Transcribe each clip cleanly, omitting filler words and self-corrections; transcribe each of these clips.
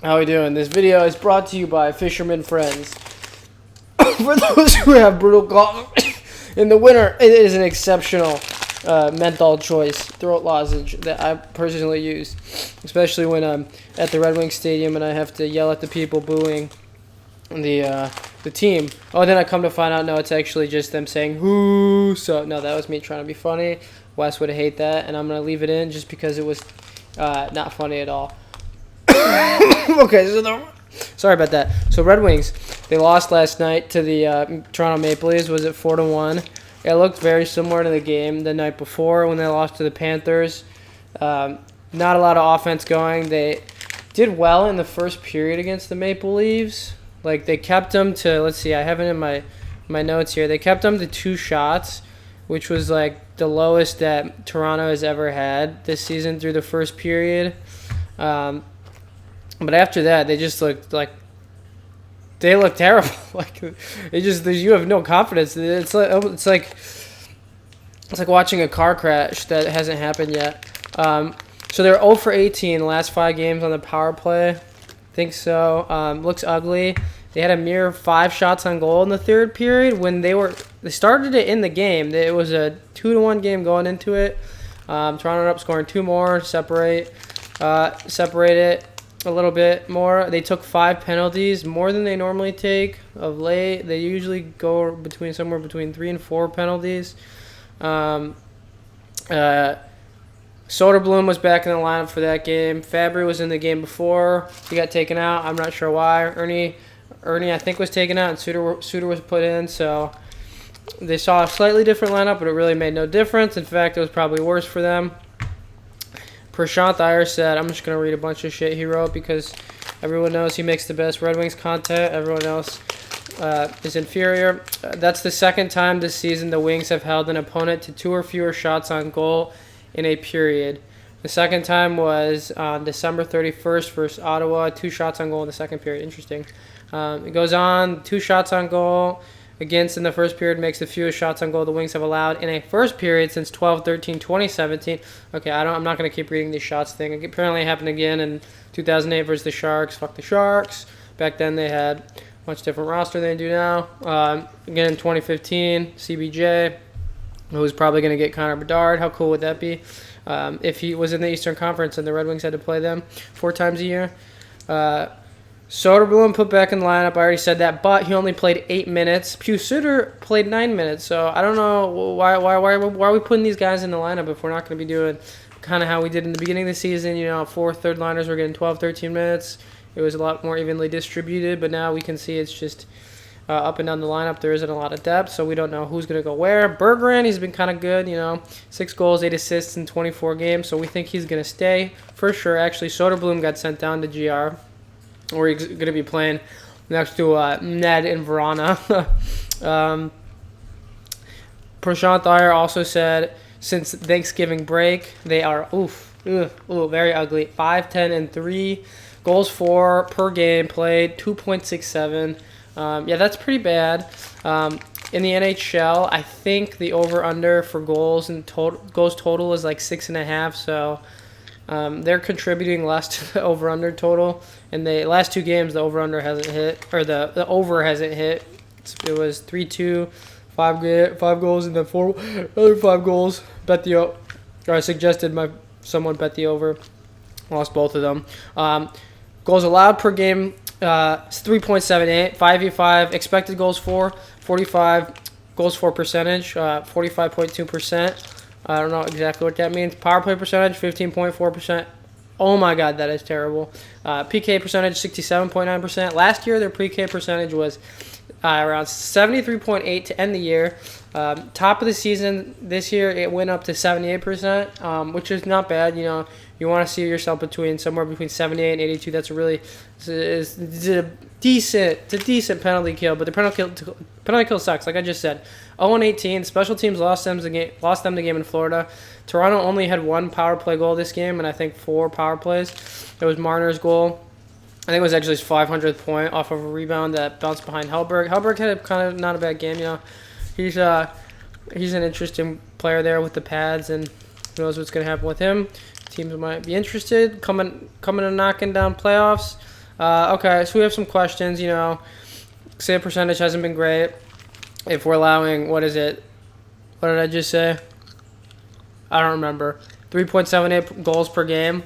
How we doing? This video is brought to you by Fisherman Friends. For those who have brutal cough in the winter, it is an exceptional menthol choice throat lozenge that I personally use, especially when I'm at the Red Wings stadium and I have to yell at the people booing the team. Oh, then I come to find out, no, it's actually just them saying "whoo." So no, that was me trying to be funny. Wes would hate that, and I'm gonna leave it in just because it was not funny at all. Okay, sorry about that. So Red Wings, they lost last night to the Toronto Maple Leafs. Was it 4-1? It looked very similar to the game the night before when they lost to the Panthers. Not a lot of offense going. They did well in the first period against the Maple Leafs. Like, they kept them to, let's see, I have it in my notes here. They kept them to 2 shots, which was like the lowest that Toronto has ever had this season through the first period. But after that, they just looked like they look terrible. Like, it just, you have no confidence. It's like watching a car crash that hasn't happened yet. So they're 0 for 18 in the last 5 games on the power play. I think so. Looks ugly. They had a mere 5 shots on goal in the third period when they started it in the game. It was a 2-1 game going into it. Toronto ended up scoring 2 more, separate it a little bit more. They took 5 penalties, more than they normally take of late. They usually go somewhere between 3 and 4 penalties. Soderblom was back in the lineup for that game. Fabry was in the game before. He got taken out. I'm not sure why. Ernie, I think, was taken out, and Suter was put in. So they saw a slightly different lineup, but it really made no difference. In fact, it was probably worse for them. Prashant Iyer said, I'm just going to read a bunch of shit he wrote because everyone knows he makes the best Red Wings content. Everyone else is inferior. That's the second time this season the Wings have held an opponent to 2 or fewer shots on goal in a period. The second time was on December 31st versus Ottawa, 2 shots on goal in the second period. Interesting. It goes on, 2 shots on goal against in the first period makes the fewest shots on goal the Wings have allowed in a first period since 12-13-2017. Okay, I'm not going to keep reading these shots thing. It apparently happened again in 2008 versus the Sharks. Fuck the Sharks. Back then they had a much different roster than they do now. Again in 2015, CBJ, who was probably going to get Connor Bedard. How cool would that be if he was in the Eastern Conference and the Red Wings had to play them 4 times a year? Soderblom put back in the lineup. I already said that, but he only played 8 minutes. Suter played 9 minutes, so I don't know why are we putting these guys in the lineup if we're not going to be doing kind of how we did in the beginning of the season. 4 third liners were getting 12, 13 minutes. It was a lot more evenly distributed, but now we can see it's just up and down the lineup. There isn't a lot of depth, so we don't know who's going to go where. Bergeron, he's been kind of good, 6 goals, 8 assists in 24 games, so we think he's going to stay for sure. Actually, Soderblom got sent down to GR. Or he's going to be playing next to Ned and Verona. Prashant Iyer also said, since Thanksgiving break, they are very ugly. 5-10-3, goals for per game played, 2.67. Yeah, that's pretty bad. In the NHL, I think the over/under for goals total is like 6.5. So they're contributing less to the over/under total. In the last 2 games, the over/under hasn't hit, or the over hasn't hit. It was 3-2, 5 goals, and then 4 other 5 goals. I suggested someone bet the over. Lost both of them. Goals allowed per game, 3.78, 5v5. Expected goals for 45. Goals for percentage, 45.2%. I don't know exactly what that means. Power play percentage, 15.4%. Oh my God, that is terrible. PK percentage, 67.9%. Last year, their PK percentage was around 73.8 to end the year. Top of the season this year, it went up to 78%, which is not bad. You want to see yourself somewhere between 78 and 82. That's it's a decent penalty kill, but the penalty kill sucks. Like I just said, 0-18. Special teams lost them the game in Florida. Toronto only had 1 power play goal this game, and I think 4 power plays. It was Marner's goal. I think it was actually his 500th point off of a rebound that bounced behind Hellberg. Hellberg had kind of not a bad game. He's an interesting player there with the pads, and who knows what's going to happen with him. Teams might be interested coming and knocking down playoffs. Okay, so we have some questions. Save percentage hasn't been great. If we're allowing, what is it? What did I just say? I don't remember. 3.78 goals per game.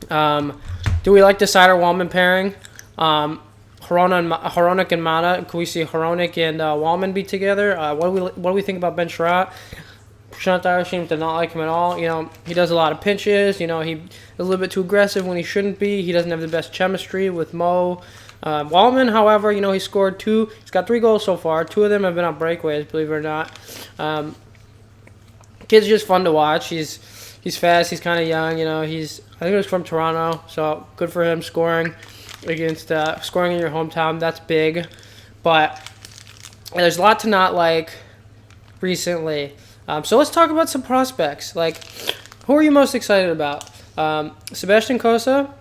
Do we like Decider-Wallman pairing? Hronik and Mata. Can we see Hronik and Wallman be together? What do we think about Ben Sherratt? Prashant Iyer seems to not like him at all. He does a lot of pinches. He's a little bit too aggressive when he shouldn't be. He doesn't have the best chemistry with Mo. Wallman, however, he scored 2. He's got 3 goals so far. 2 of them have been on breakaways, believe it or not. Kid's just fun to watch. He's fast. He's kind of young. I think he was from Toronto, so good for him scoring scoring in your hometown. That's big, but there's a lot to not like recently. So let's talk about some prospects. Like, who are you most excited about? Sebastian Cossa,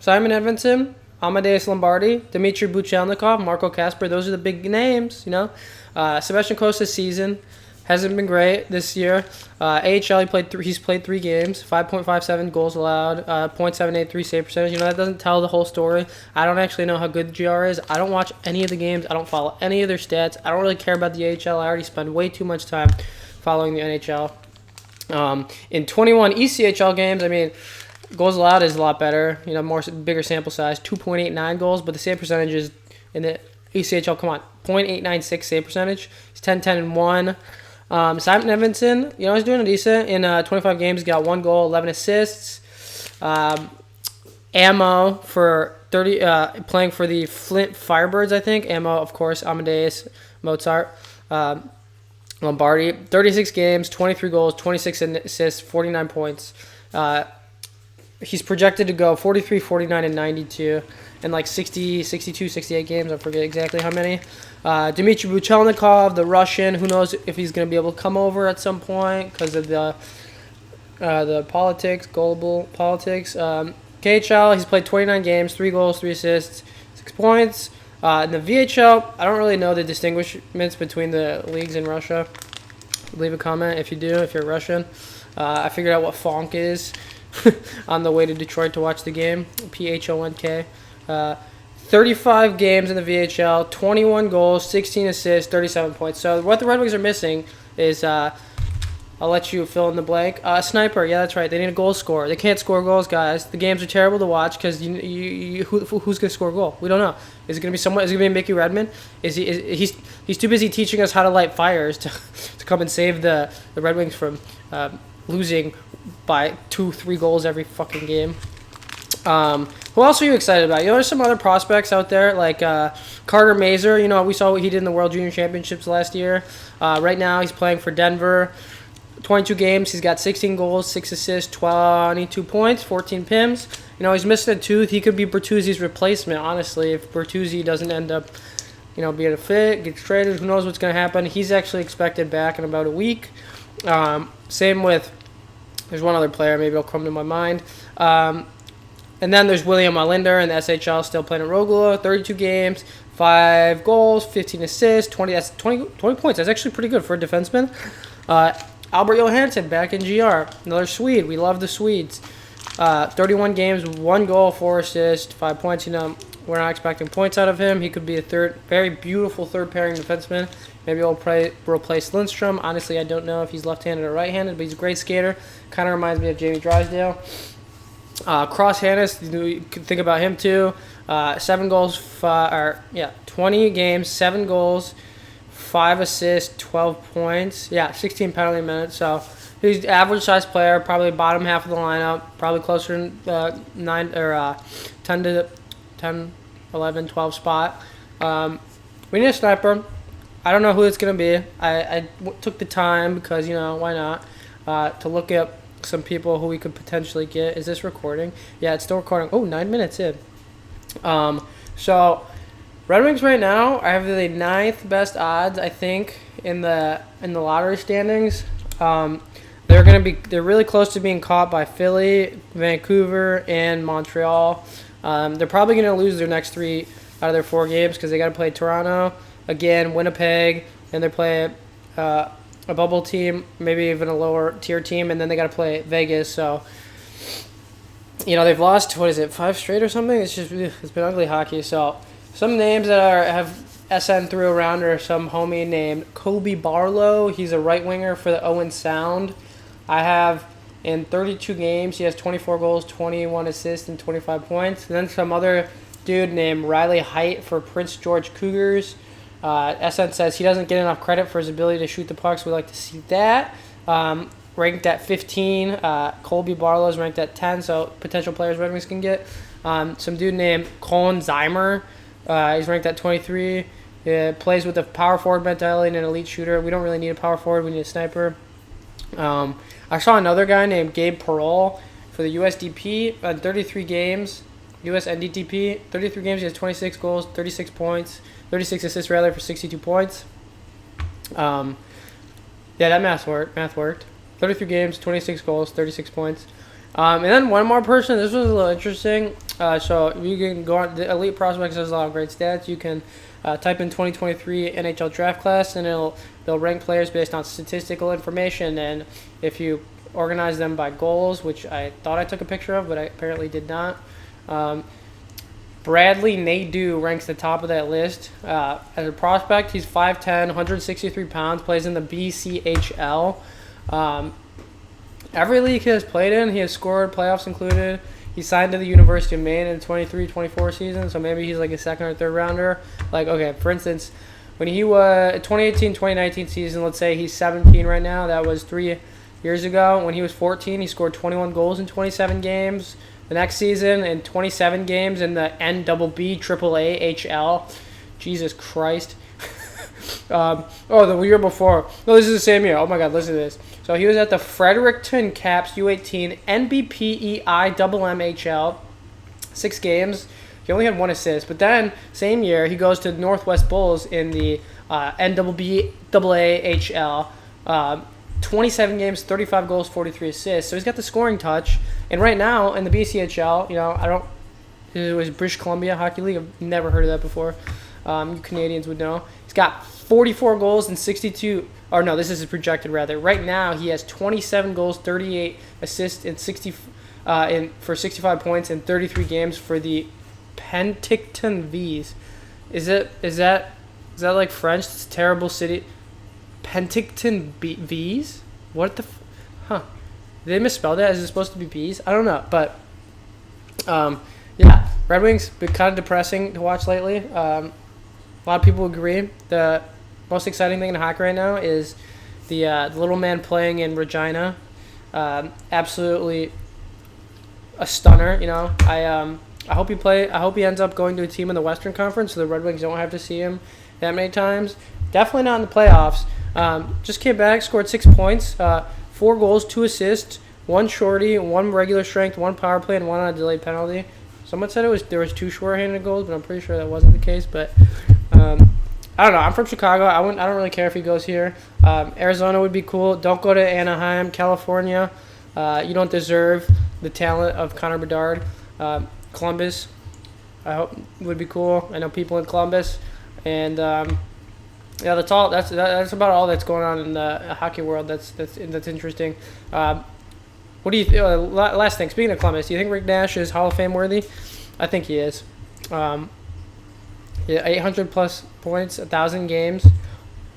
Simon Edvinsson, Amadeus Lombardi, Dmitry Buchelnikov, Marco Kasper. Those are the big names. Sebastian Cossa's season hasn't been great this year. AHL, he's played 3 games, 5.57 goals allowed, .783 save percentage. That doesn't tell the whole story. I don't actually know how good GR is. I don't watch any of the games. I don't follow any of their stats. I don't really care about the AHL. I already spend way too much time following the NHL. In 21 ECHL games, goals allowed is a lot better. Bigger sample size, 2.89 goals, but the save percentage is in the ECHL, come on, .896 save percentage. He's 10-10-1. Simon Edvinsson, he's doing decent. In 25 games, he got 1 goal, 11 assists. Ammo for 30, playing for the Flint Firebirds, I think. Ammo, of course, Amadeus, Mozart, Lombardi. 36 games, 23 goals, 26 assists, 49 points. He's projected to go 43, 49, and 92 in like 60, 62, 68 games. I forget exactly how many. Dmitry Buchelnikov, the Russian, who knows if he's going to be able to come over at some point because of the politics, global politics. KHL, he's played 29 games, 3 goals, 3 assists, 6 points. In the VHL, I don't really know the distinguishments between the leagues in Russia. Leave a comment if you do, if you're Russian. I figured out what Fonk is on the way to Detroit to watch the game. PHONK. 35 games in the VHL, 21 goals, 16 assists, 37 points. So what the Red Wings are missing is, I'll let you fill in the blank. Sniper, yeah, that's right. They need a goal scorer. They can't score goals, guys. The games are terrible to watch because who's going to score a goal? We don't know. Is it going to be someone? Is it going to be Mickey Redmond? He's too busy teaching us how to light fires to come and save the Red Wings from losing by 2-3 goals every fucking game. Who else are you excited about? There's some other prospects out there like Carter Mazer. We saw what he did in the World Junior Championships last year. Right now, he's playing for Denver. 22 games. He's got 16 goals, 6 assists, 22 points, 14 PIMs. He's missing a tooth. He could be Bertuzzi's replacement, honestly. If Bertuzzi doesn't end up, being a fit, gets traded, who knows what's going to happen. He's actually expected back in about a week. Same with, there's one other player, maybe it'll come to my mind. And then there's William Olinder in the SHL, still playing at Rogula, 32 games, 5 goals, 15 assists, 20 points. That's actually pretty good for a defenseman. Albert Johansson back in GR, another Swede. We love the Swedes. 31 games, 1 goal, 4 assists, 5 points. We're not expecting points out of him. He could be a very beautiful third pairing defenseman. Maybe he'll replace Lindstrom. Honestly, I don't know if he's left-handed or right-handed, but he's a great skater. Kind of reminds me of Jamie Drysdale. Cross Hannes, you can think about him too. 7 goals, 20 games, 7 goals, 5 assists, 12 points. 16 penalty minutes. So he's an average-sized player, probably bottom half of the lineup, probably closer to 10, 11, 12 spot. We need a sniper. I don't know who it's going to be. I took the time because, why not, to look up some people who we could potentially get. Is this recording? Yeah, it's still recording. Oh, 9 minutes in. So Red Wings right now I have the 9th best odds, I think, in the lottery standings. They're really close to being caught by Philly, Vancouver, and Montreal. They're probably going to lose their next 3 out of their 4 games because they got to play Toronto again, Winnipeg, and they play a bubble team, maybe even a lower tier team, and then they got to play Vegas. So they've lost, what is it, 5 straight or something? It's been ugly hockey. So some names that have SN through around are some homie named Kobe Barlow. He's a right winger for the Owen Sound. I have in 32 games, he has 24 goals, 21 assists, and 25 points. And then some other dude named Riley Height for Prince George Cougars. SN says he doesn't get enough credit for his ability to shoot the pucks. We'd like to see that. Ranked at 15. Colby Barlow is ranked at 10, so potential players Red Wings can get. Some dude named Colin Zeimer. He's ranked at 23. Plays with a power forward mentality and an elite shooter. We don't really need a power forward. We need a sniper. I saw another guy named Gabe Perreault for the USDP on 33 games. US NDTP, 33 games, he has 26 goals, 36 points, 36 assists rather for 62 points. Yeah, that math worked. 33 games, 26 goals, 36 points. And then one more person. This was a little interesting. So you can go on. The Elite Prospects has a lot of great stats. You can type in 2023 NHL draft class, and they'll rank players based on statistical information. And if you organize them by goals, which I thought I took a picture of, but I apparently did not. Bradley Nadeau ranks the top of that list. As a prospect, he's 5'10", 163 pounds, plays in the BCHL. Every league he has played in, he has scored, playoffs included. He signed to the University of Maine in the 23-24 season, so maybe he's like a second or third rounder. Like, okay, for instance, when he was 2018-2019 season, let's say he's 17 right now. That was 3 years ago. When he was 14, he scored 21 goals in 27 games. The next season, in 27 games in the NBB AAA Jesus Christ. The year before. No, this is the same year. Oh, my God, listen to this. So he was at the Fredericton Caps U18 NBPEI MMHL, 6 games. He only had 1 assist. But then, same year, he goes to Northwest Bulls in the NBB AAHL. 27 games, 35 goals, 43 assists. So he's got the scoring touch. And right now, in the BCHL, it was British Columbia Hockey League. I've never heard of that before. You Canadians would know. He's got 44 goals and 62. Or no, this is his projected rather. Right now, he has 27 goals, 38 assists, and for 65 points in 33 games for the Penticton V's. Is that like French? It's a terrible city. Penticton V's? What the? Did they misspell that? Is it supposed to be bees? I don't know, but yeah, Red Wings been kind of depressing to watch lately. A lot of people agree. The most exciting thing in hockey right now is the little man playing in Regina. Absolutely a stunner. I hope I hope he ends up going to a team in the Western Conference, so the Red Wings don't have to see him that many times. Definitely not in the playoffs. Just came back, scored 6 points, 4 goals, 2 assists, 1 shorty, 1 regular strength, 1 power play, and 1 on a delayed penalty. Someone said there was 2 shorthanded goals, but I'm pretty sure that wasn't the case. But I don't know. I'm from Chicago. I don't really care if he goes here. Arizona would be cool. Don't go to Anaheim, California. You don't deserve the talent of Connor Bedard. Columbus, I hope would be cool. I know people in Columbus, and yeah, that's all. That's about all that's going on in the hockey world. That's interesting. What do you? Last thing. Speaking of Columbus, do you think Rick Nash is Hall of Fame worthy? I think he is. Yeah, 800 plus points, 1,000 games,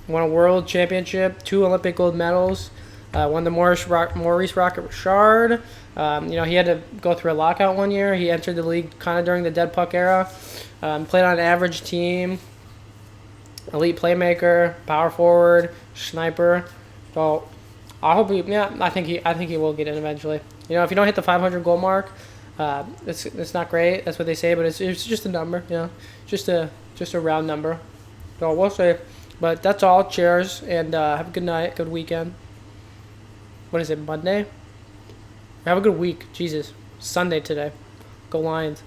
won a world championship, 2 Olympic gold medals, won the Maurice Rocket Richard. He had to go through a lockout one year. He entered the league kind of during the dead puck era. Played on an average team. Elite playmaker, power forward, sniper. So I hope I think he will get in eventually. If you don't hit the 500 goal mark, it's not great. That's what they say, but it's just a number. Just a round number. So we'll see. But that's all. Cheers and have a good night, good weekend. What is it? Monday? Have a good week. Jesus, Sunday today. Go Lions.